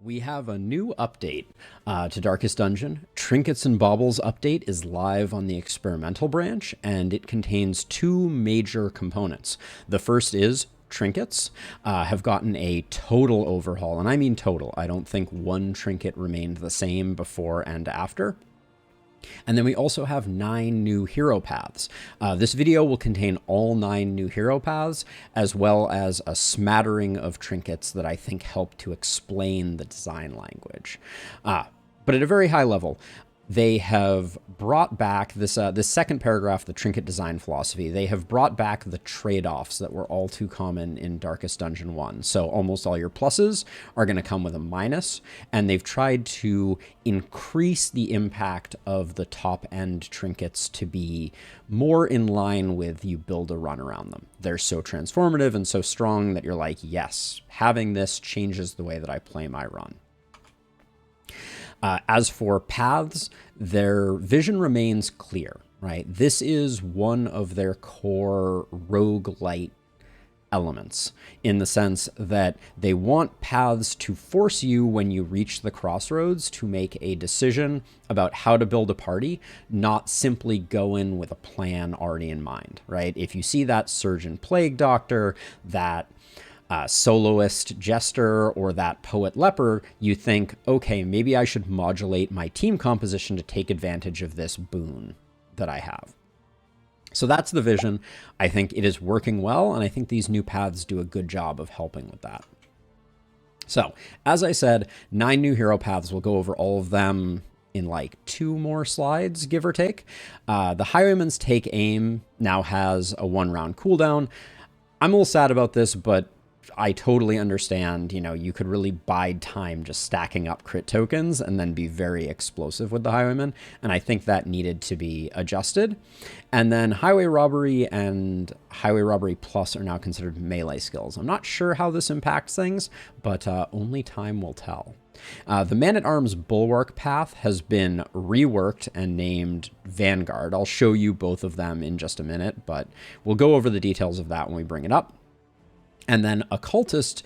We have a new update to Darkest Dungeon. Trinkets and Baubles update is live on the experimental branch, and it contains two major components. The first is trinkets have gotten a total overhaul, and I mean total. I don't think one trinket remained the same before and after. And then we also have 9 new hero paths. This video will contain all 9 new hero paths, as well as a smattering of trinkets that I think help to explain the design language. But at a very high level, they have brought back this second paragraph, the Trinket Design philosophy. They have brought back the trade-offs that were all too common in Darkest Dungeon 1. So almost all your pluses are going to come with a minus, and they've tried to increase the impact of the top-end trinkets to be more in line with you build a run around them. They're so transformative and so strong that you're like, yes, having this changes the way that I play my run. As for paths, their vision remains clear, right? This is one of their core roguelite elements in the sense that they want paths to force you when you reach the crossroads to make a decision about how to build a party, not simply go in with a plan already in mind, right? If you see that Surgeon Plague Doctor, that soloist jester, or that poet leper, you think, okay, maybe I should modulate my team composition to take advantage of this boon that I have. So that's the vision. I think it is working well, and I think these new paths do a good job of helping with that. So, as I said, 9 new hero paths. We'll go over all of them in like 2 more slides, give or take. The Highwayman's Take Aim now has a 1-round cooldown. I'm a little sad about this, but I totally understand, you know, you could really bide time just stacking up crit tokens and then be very explosive with the Highwayman, and I think that needed to be adjusted. And then Highway Robbery and Highway Robbery Plus are now considered melee skills. I'm not sure how this impacts things, but only time will tell. The Man-at-Arms Bulwark path has been reworked and named Vanguard. I'll show you both of them in just a minute, but we'll go over the details of that when we bring it up. And then Occultist,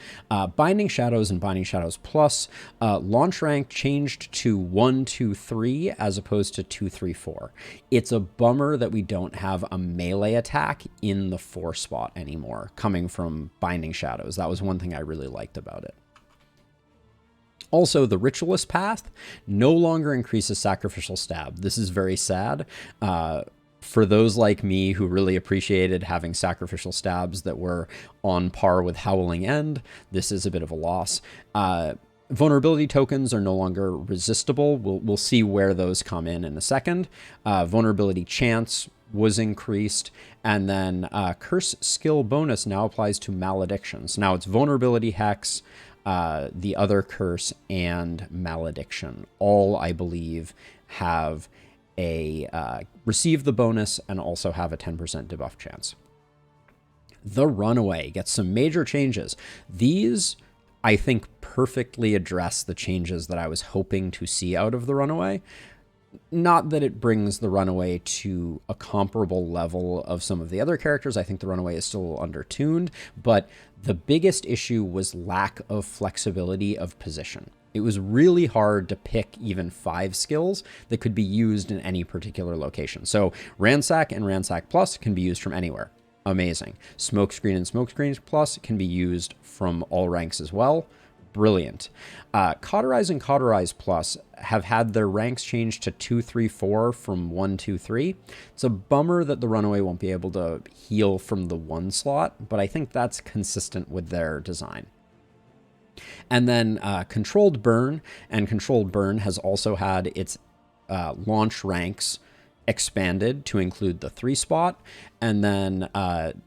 Binding Shadows and Binding Shadows Plus, launch rank changed to 1, 2, 3 as opposed to 2, 3, 4. It's a bummer that we don't have a melee attack in the 4 spot anymore, coming from Binding Shadows. That was one thing I really liked about it. Also, the Ritualist Path no longer increases Sacrificial Stab. This is very sad. For those like me who really appreciated having sacrificial stabs that were on par with Howling End, this is a bit of a loss. Vulnerability tokens are no longer resistible. We'll see where those come in a second. Vulnerability chance was increased, and then curse skill bonus now applies to maledictions. Now it's vulnerability hex, the other curse, and malediction. All, I believe, have receive the bonus and also have a 10% debuff chance. The Runaway gets some major changes. These, I think, perfectly address the changes that I was hoping to see out of the Runaway. Not that it brings the Runaway to a comparable level of some of the other characters. I think the Runaway is still undertuned, but the biggest issue was lack of flexibility of position. It was really hard to pick even 5 skills that could be used in any particular location. So Ransack and Ransack Plus can be used from anywhere. Amazing. Smokescreen and Smokescreen Plus can be used from all ranks as well. Brilliant. Cauterize and Cauterize Plus have had their ranks changed to 2, 3, 4 from 1, 2, 3. It's a bummer that the Runaway won't be able to heal from the 1 slot, but I think that's consistent with their design. And then Controlled Burn, and Controlled Burn has also had its launch ranks expanded to include the 3 spot, and then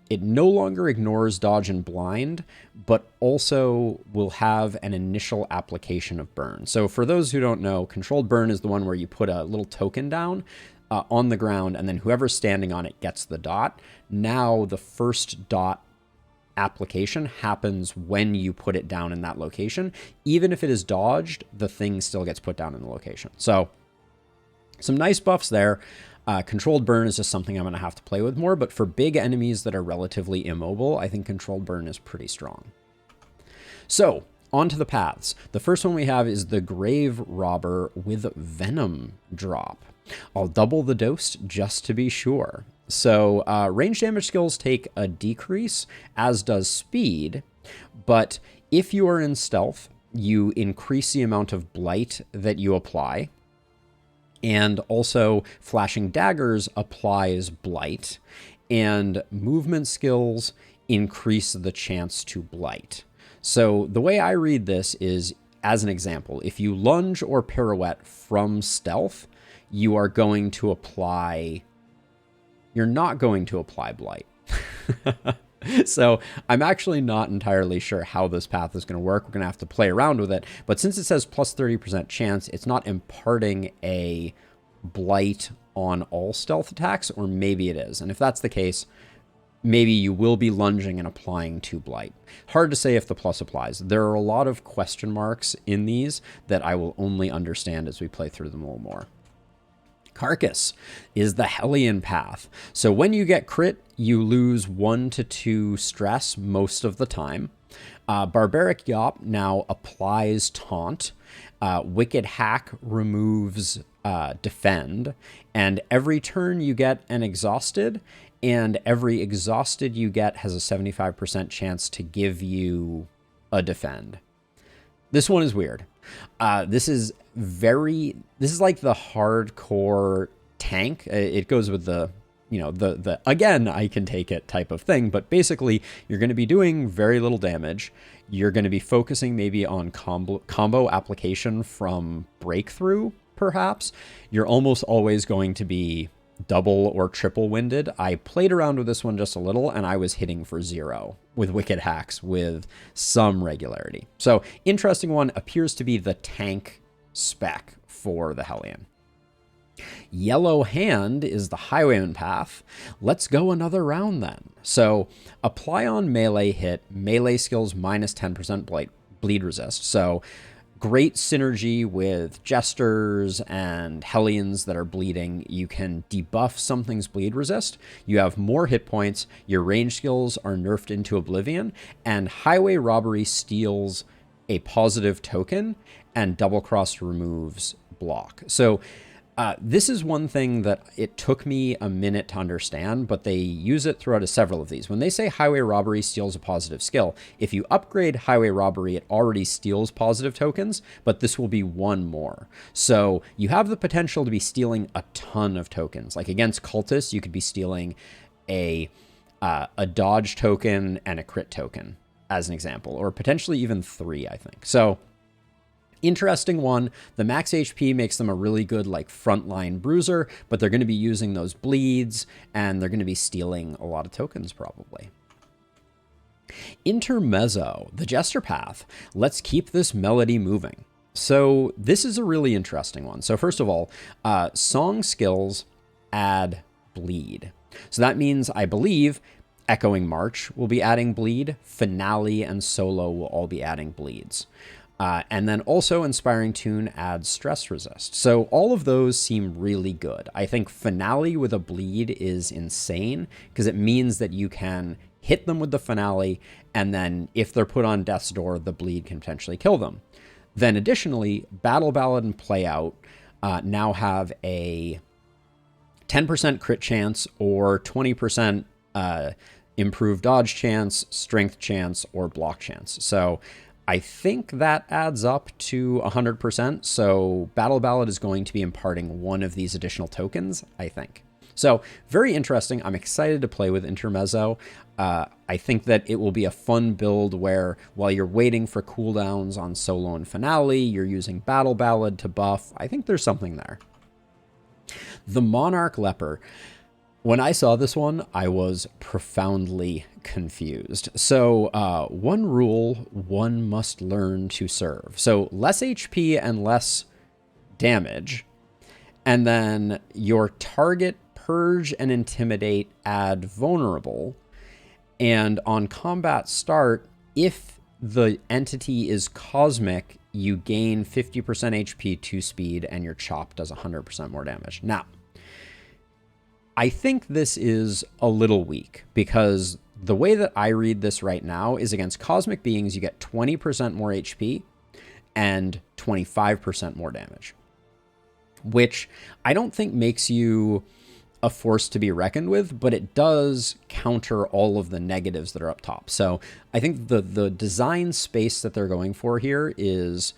it no longer ignores dodge and blind, but also will have an initial application of burn. So for those who don't know, Controlled Burn is the one where you put a little token down on the ground, and then whoever's standing on it gets the dot. Now the first dot application happens when you put it down in that location. Even if it is dodged, the thing still gets put down in the location. So some nice buffs there. Controlled Burn is just something I'm going to have to play with more, but for big enemies that are relatively immobile, I think Controlled Burn is pretty strong. So On to the paths. The first one we have is the Grave Robber with Venom drop. I'll double the dose just to be sure. So range damage skills take a decrease, as does speed, but if you are in stealth, you increase the amount of blight that you apply, and also flashing daggers applies blight, and movement skills increase the chance to blight. So the way I read this is, as an example, if you lunge or pirouette from stealth, you are going to apply... You're not going to apply blight. So I'm actually not entirely sure how this path is going to work. We're going to have to play around with it. But since it says plus 30% chance, it's not imparting a blight on all stealth attacks, or maybe it is. And if that's the case, maybe you will be lunging and applying 2 blight. Hard to say if the plus applies. There are a lot of question marks in these that I will only understand as we play through them a little more. Carcass is the Hellion path. So when you get crit, you lose 1 to 2 stress most of the time. Barbaric Yop now applies taunt. Wicked Hack removes defend. And every turn you get an exhausted, and every exhausted you get has a 75% chance to give you a defend. This one is weird. This is like the hardcore tank. It goes with the, the again, I can take it type of thing, but basically you're going to be doing very little damage. You're going to be focusing maybe on combo application from breakthrough, perhaps. You're almost always going to be double or triple winded. I played around with this one just a little, and I was hitting for 0 with Wicked Hacks with some regularity. So interesting one, appears to be the tank spec for the Hellion. Yellow Hand is the Highwayman path. Let's go another round then. So apply on melee hit, melee skills minus 10% bleed resist. So great synergy with Jesters and Hellions that are bleeding. You can debuff something's bleed resist. You have more hit points. Your range skills are nerfed into oblivion. And Highway Robbery steals a positive token, and Double Cross removes block. So this is one thing that it took me a minute to understand, but they use it throughout several of these. When they say Highway Robbery steals a positive skill, if you upgrade Highway Robbery, it already steals positive tokens, but this will be 1 more. So you have the potential to be stealing a ton of tokens. Like against Cultists, you could be stealing a dodge token and a crit token, as an example, or potentially even 3, I think. So interesting one. The max HP makes them a really good frontline bruiser, but they're going to be using those bleeds, and they're going to be stealing a lot of tokens probably. Intermezzo, the Jester path. Let's keep this melody moving. So this is a really interesting one. So first of all, song skills add bleed. So that means, I believe, Echoing March will be adding bleed, Finale and Solo will all be adding bleeds. And then also Inspiring Tune adds stress resist. So all of those seem really good. I think Finale with a bleed is insane, because it means that you can hit them with the Finale, and then if they're put on Death's Door, the bleed can potentially kill them. Then additionally, Battle Ballad and Play Out now have a 10% crit chance or 20% improved dodge chance, strength chance, or block chance. So I think that adds up to 100%. So Battle Ballad is going to be imparting 1 of these additional tokens, I think. So very interesting. I'm excited to play with Intermezzo. I think that it will be a fun build where while you're waiting for cooldowns on Solo and Finale, you're using Battle Ballad to buff. I think there's something there. The Monarch Leper. When I saw this one, I was profoundly confused. So one rule one must learn to serve. So less HP and less damage. And then your target Purge and Intimidate add vulnerable. And on combat start, if the entity is cosmic, you gain 50% HP, 2 speed, and your chop does 100% more damage. Now, I think this is a little weak because the way that I read this right now is against cosmic beings, you get 20% more HP and 25% more damage, which I don't think makes you a force to be reckoned with, but it does counter all of the negatives that are up top. So I think the design space that they're going for here is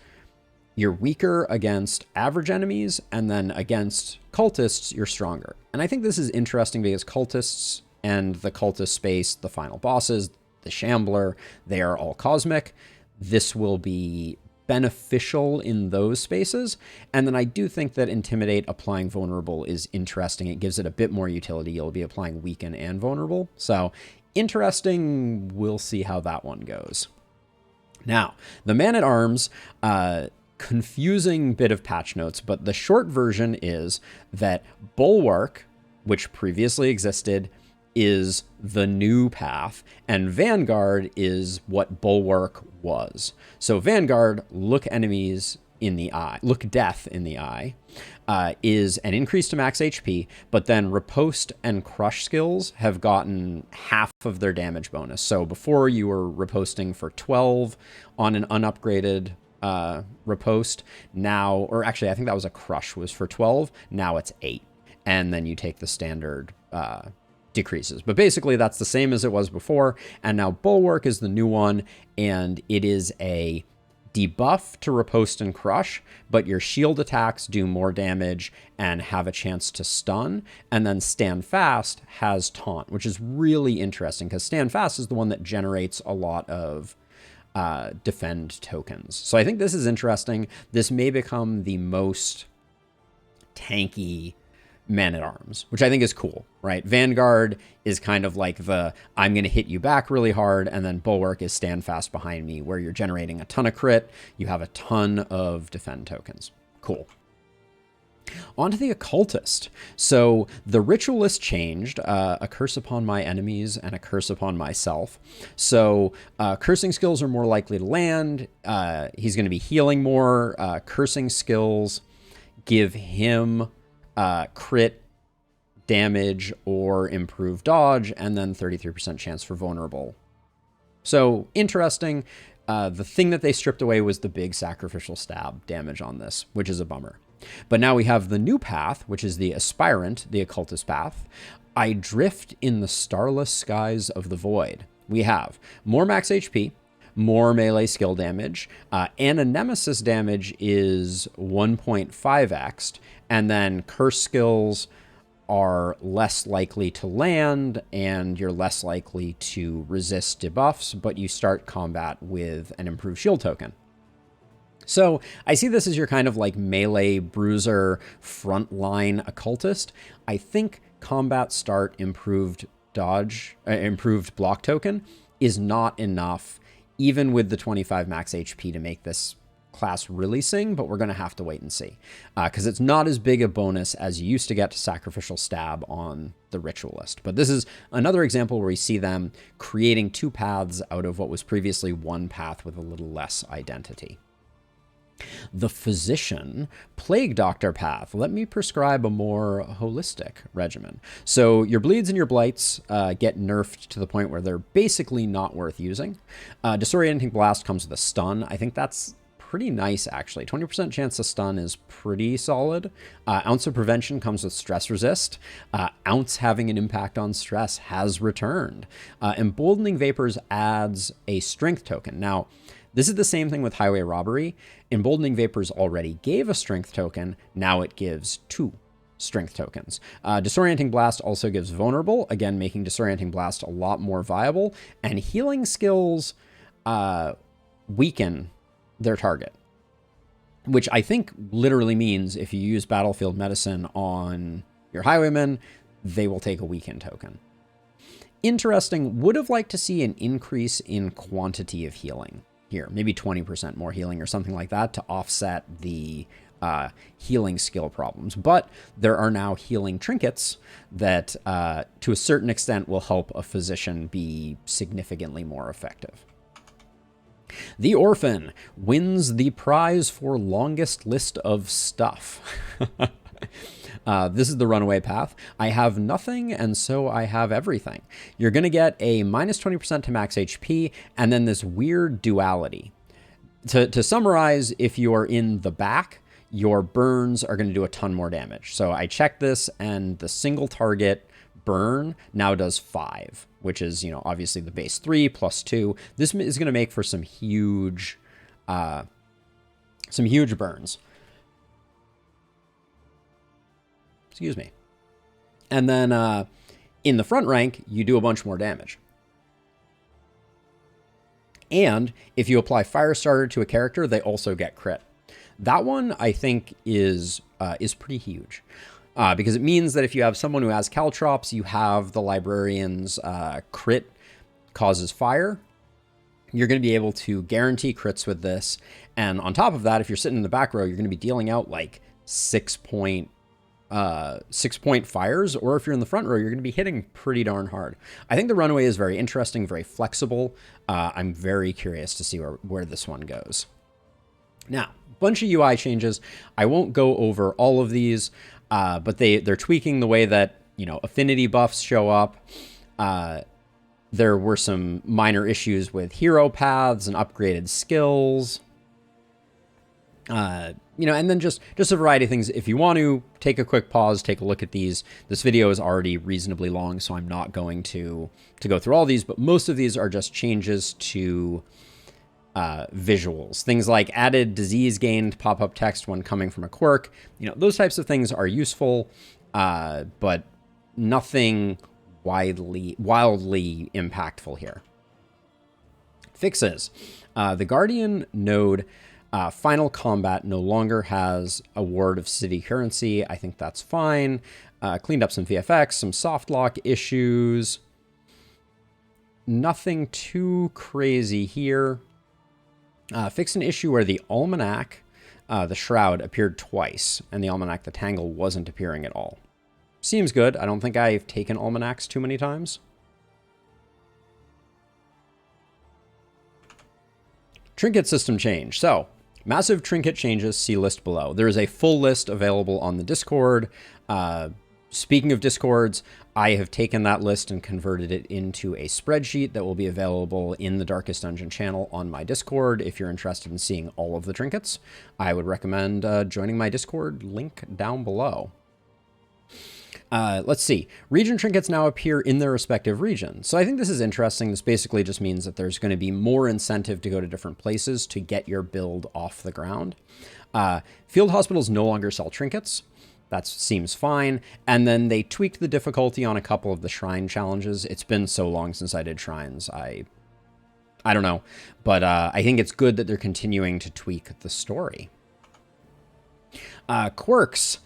you're weaker against average enemies, and then against cultists, you're stronger. And I think this is interesting because cultists and the cultist space, the final bosses, the shambler, they are all cosmic. This will be beneficial in those spaces. And then I do think that Intimidate applying Vulnerable is interesting. It gives it a bit more utility. You'll be applying Weaken and Vulnerable. So interesting. We'll see how that one goes. Now, the Man-at-Arms, confusing bit of patch notes, but the short version is that Bulwark, which previously existed, is the new path, and Vanguard is what Bulwark was. So Vanguard, look enemies in the eye, look death in the eye, is an increase to max HP, but then Riposte and Crush skills have gotten half of their damage bonus. So before you were riposting for 12 on an unupgraded Riposte, now, or actually I think that was a Crush, was for 12, now it's 8. And then you take the standard decreases. But basically that's the same as it was before, and now Bulwark is the new one, and it is a debuff to Riposte and Crush, but your shield attacks do more damage and have a chance to stun, and then Stand Fast has Taunt, which is really interesting because Stand Fast is the one that generates a lot of defend tokens. So I think this is interesting. This may become the most tanky Man-at-Arms, which I think is cool, right? Vanguard is kind of like the, I'm going to hit you back really hard, and then Bulwark is stand fast behind me, where you're generating a ton of crit, you have a ton of defend tokens. Cool. On to the Occultist. So the Ritualist changed, a curse upon my enemies and a curse upon myself. So cursing skills are more likely to land. He's going to be healing more. Cursing skills give him crit damage or improved dodge, and then 33% chance for vulnerable. So interesting. The thing that they stripped away was the big sacrificial stab damage on this, which is a bummer. But now we have the new path, which is the Aspirant, the Occultist path. I drift in the starless skies of the void. We have more max HP, more melee skill damage, and a nemesis damage is 1.5x, and then curse skills are less likely to land, and you're less likely to resist debuffs, but you start combat with an improved shield token. So I see this as your kind of like melee bruiser frontline occultist. I think combat start improved dodge, improved block token is not enough, even with the 25 max HP, to make this class really sing, but we're going to have to wait and see, because it's not as big a bonus as you used to get to sacrificial stab on the Ritualist. But this is another example where we see them creating two paths out of what was previously one path with a little less identity. The Physician Plague Doctor path. Let me prescribe a more holistic regimen. So your bleeds and your blights get nerfed to the point where they're basically not worth using. Disorienting Blast comes with a stun. I think that's pretty nice, actually. 20% chance to stun is pretty solid. Ounce of Prevention comes with Stress Resist. Ounce having an impact on stress has returned. Emboldening Vapors adds a strength token. Now, this is the same thing with Highway Robbery. Emboldening Vapors already gave a strength token. Now it gives 2 strength tokens. Disorienting Blast also gives Vulnerable, again making Disorienting Blast a lot more viable. And healing skills weaken their target, which I think literally means if you use Battlefield Medicine on your Highwayman, they will take a weaken token. Interesting. Would have liked to see an increase in quantity of healing here, maybe 20% more healing or something like that to offset the healing skill problems. But there are now healing trinkets that to a certain extent will help a physician be significantly more effective. The Orphan wins the prize for longest list of stuff. This is the Runaway Path. I have nothing, and so I have everything. You're going to get a minus 20% to max HP, and then this weird duality. To summarize, if you are in the back, your burns are going to do a ton more damage. So I checked this, and the single target burn now does 5, which is, you know, obviously the base 3 plus 2. This is going to make for some huge burns. Excuse me. And then in the front rank, you do a bunch more damage. And if you apply Firestarter to a character, they also get crit. That one, I think, is pretty huge. Because it means that if you have someone who has caltrops, you have the librarian's crit causes fire. You're going to be able to guarantee crits with this. And on top of that, if you're sitting in the back row, you're going to be dealing out like 6-point fires, or if you're in the front row, you're going to be hitting pretty darn hard. I think the Runaway is very interesting, very flexible. I'm very curious to see where this one goes. Now, bunch of UI changes. I won't go over all of these, but they're tweaking the way that, you know, affinity buffs show up. There were some minor issues with hero paths and upgraded skills. You know, and then just a variety of things. If you want to take a quick pause, take a look at these. This video is already reasonably long, so I'm not going to go through all these, but most of these are just changes to visuals. Things like added disease gained pop-up text when coming from a quirk. You know, those types of things are useful, but nothing wildly impactful here. Fixes. The Gordian node Final Combat no longer has a ward of city currency. I think that's fine. Cleaned up some VFX, some soft lock issues. Nothing too crazy here. Fixed an issue where the Almanac, the Shroud, appeared twice, and the Almanac, the Tangle, wasn't appearing at all. Seems good. I don't think I've taken Almanacs too many times. Trinket system change. So, massive trinket changes, see list below. There is a full list available on the Discord. Speaking of Discords, I have taken that list and converted it into a spreadsheet that will be available in the Darkest Dungeon channel on my Discord. If you're interested in seeing all of the trinkets, I would recommend joining my Discord, link down below. Let's see. Region trinkets now appear in their respective regions. So I think this is interesting. This basically just means that there's going to be more incentive to go to different places to get your build off the ground. Field hospitals no longer sell trinkets. That seems fine. And then they tweaked the difficulty on a couple of the shrine challenges. It's been so long since I did shrines. I don't know. But I think it's good that they're continuing to tweak the story. Quirks.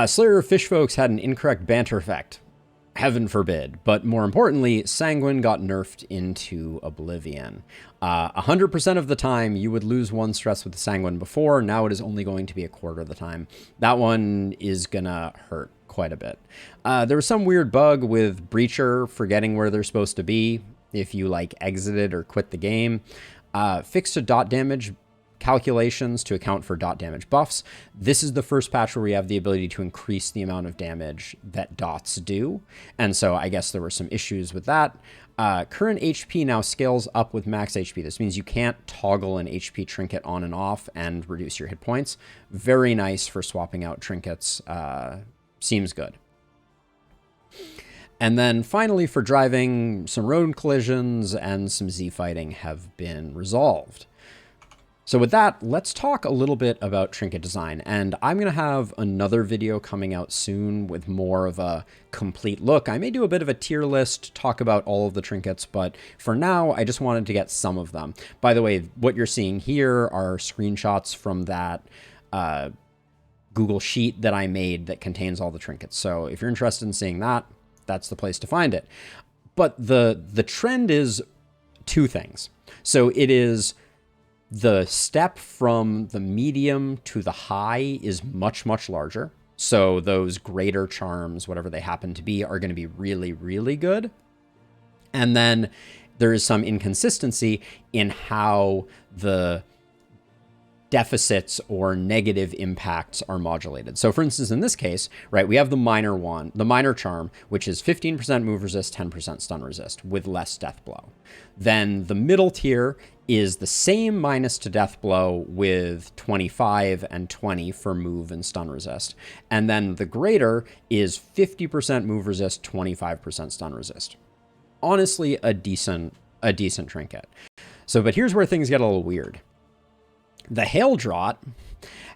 Slayer of Fishfolks had an incorrect banter effect. Heaven forbid. But more importantly, Sanguine got nerfed into oblivion. 100% of the time, you would lose one stress with the Sanguine before. Now it is only going to be a quarter of the time. That one is gonna hurt quite a bit. There was some weird bug with Breacher forgetting where they're supposed to be if you, like, exited or quit the game. Fixed to dot damage calculations to account for dot damage buffs. This is the first patch where we have the ability to increase the amount of damage that dots do. And so I guess there were some issues with that. Current HP now scales up with max HP. This means you can't toggle an HP trinket on and off and reduce your hit points. Very nice for swapping out trinkets. Seems good. And then finally for driving, some road collisions and some Z fighting have been resolved. So with that, let's talk a little bit about Trinket Design, and I'm going to have another video coming out soon with more of a complete look. I may do a bit of a tier list, talk about all of the trinkets, but for now, I just wanted to get some of them. By the way, what you're seeing here are screenshots from that Google Sheet that I made that contains all the trinkets. So if you're interested in seeing that, that's the place to find it. But the trend is two things. So it is the step from the medium to the high is much, much larger. So those greater charms, whatever they happen to be, are going to be really, really good. And then there is some inconsistency in how the deficits or negative impacts are modulated. So for instance, in this case, right, we have the minor charm, which is 15% move resist, 10% stun resist with less death blow. Then the middle tier is the same minus to death blow with 25 and 20 for move and stun resist. And then the greater is 50% move resist, 25% stun resist. Honestly, a decent trinket. So, but here's where things get a little weird. The Hail Draught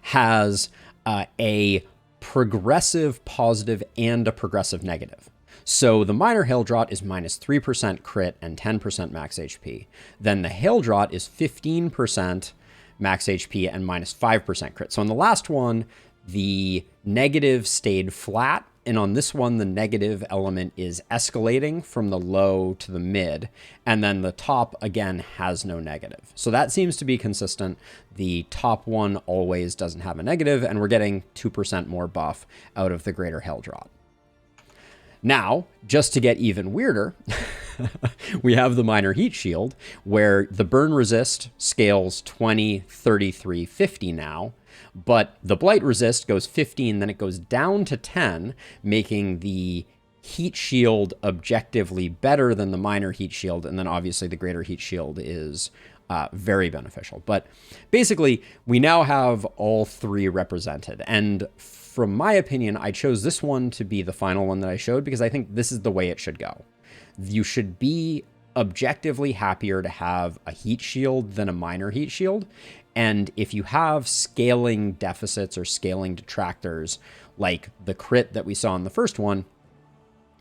has a progressive positive and a progressive negative. So the minor Hail Draught is minus 3% crit and 10% max HP. Then the Hail Draught is 15% max HP and minus 5% crit. So on the last one, the negative stayed flat. And on this one, the negative element is escalating from the low to the mid. And then the top, again, has no negative. So that seems to be consistent. The top one always doesn't have a negative, and we're getting 2% more buff out of the greater Hail Draught. Now, just to get even weirder, we have the minor heat shield, where the burn resist scales 20, 33, 50 now, but the blight resist goes 15, then it goes down to 10, making the heat shield objectively better than the minor heat shield, and then obviously the greater heat shield is very beneficial. But basically, we now have all three represented, and from my opinion, I chose this one to be the final one that I showed because I think this is the way it should go. You should be objectively happier to have a heat shield than a minor heat shield. And if you have scaling deficits or scaling detractors, like the crit that we saw in the first one,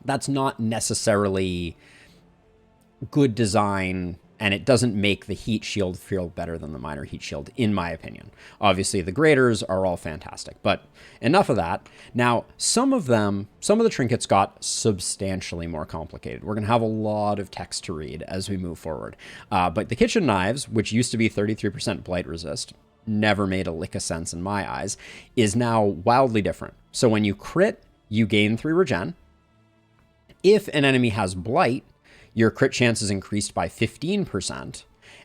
that's not necessarily good design, and it doesn't make the heat shield feel better than the minor heat shield, in my opinion. Obviously, the graders are all fantastic, but enough of that. Now, some of the trinkets got substantially more complicated. We're going to have a lot of text to read as we move forward. But the kitchen knives, which used to be 33% blight resist, never made a lick of sense in my eyes, is now wildly different. So when you crit, you gain 3 regen. If an enemy has blight, your crit chance is increased by 15%.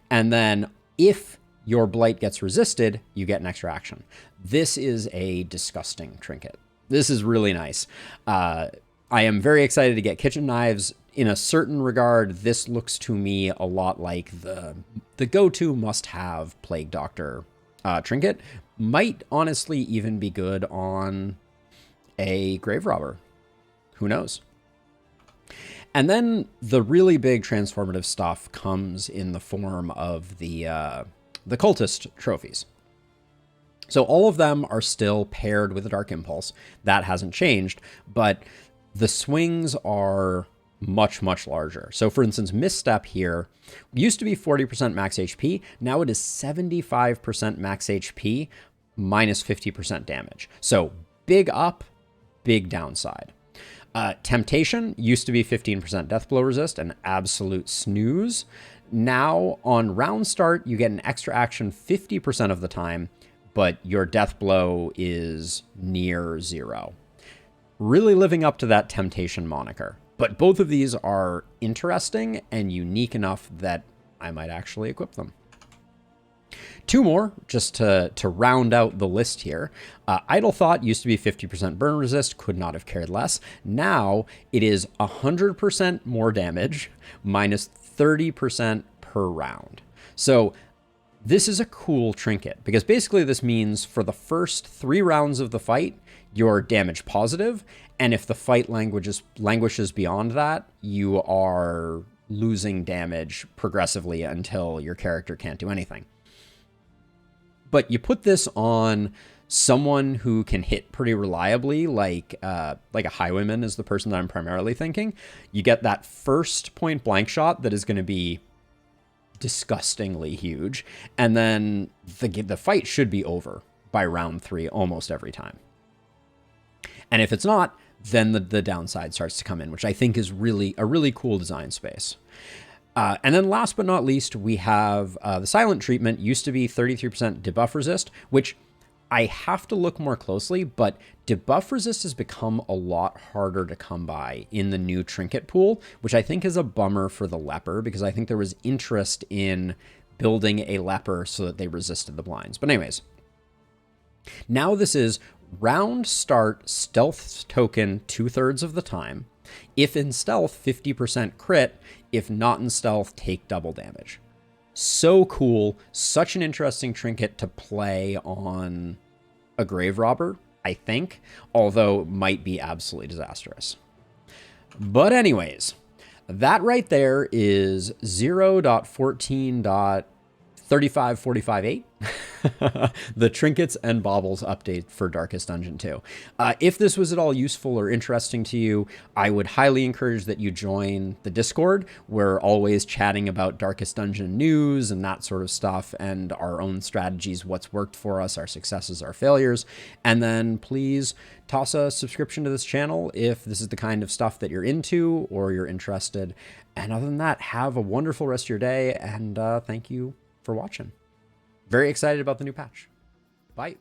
And then if your blight gets resisted, you get an extra action. This is a disgusting trinket. This is really nice. I am very excited to get kitchen knives. In a certain regard, this looks to me a lot like the go-to must-have Plague Doctor trinket. Might honestly even be good on a Grave Robber. Who knows? And then the really big transformative stuff comes in the form of the Cultist trophies. So all of them are still paired with a Dark Impulse. That hasn't changed, but the swings are much, much larger. So for instance, Misstep here used to be 40% max HP. Now it is 75% max HP minus 50% damage. So big up, big downside. Temptation used to be 15% death blow resist, an absolute snooze. Now on round start, you get an extra action 50% of the time, but your death blow is near 0. Really living up to that temptation moniker. But both of these are interesting and unique enough that I might actually equip them. 2 more, just to round out the list here. Idle Thought used to be 50% burn resist, could not have cared less. Now it is 100% more damage, minus 30% per round. So this is a cool trinket, because basically this means for the first 3 rounds of the fight, you're damage positive, and if the fight languishes beyond that, you are losing damage progressively until your character can't do anything. But you put this on someone who can hit pretty reliably, like a Highwayman is the person that I'm primarily thinking. You get that first point blank shot that is going to be disgustingly huge, and then the fight should be over by round 3 almost every time. And if it's not, then the downside starts to come in, which I think is really a really cool design space. And then last but not least, we have the Silent Treatment. Used to be 33% debuff resist, which I have to look more closely, but debuff resist has become a lot harder to come by in the new trinket pool, which I think is a bummer for the Leper, because I think there was interest in building a leper so that they resisted the blinds. But anyways, now this is round start stealth token 2/3 of the time. If in stealth, 50% crit. If not in stealth, take double damage. So cool. Such an interesting trinket to play on a grave robber, I think, although might be absolutely disastrous. But anyways, that right there is 0.14.35458. The Trinkets and Baubles update for Darkest Dungeon 2. If this was at all useful or interesting to you, I would highly encourage that you join the Discord. We're always chatting about Darkest Dungeon news and that sort of stuff, and our own strategies, what's worked for us, our successes, our failures. And then please toss a subscription to this channel if this is the kind of stuff that you're into or you're interested. And other than that, have a wonderful rest of your day, and thank you for watching. Very excited about the new patch. Bye.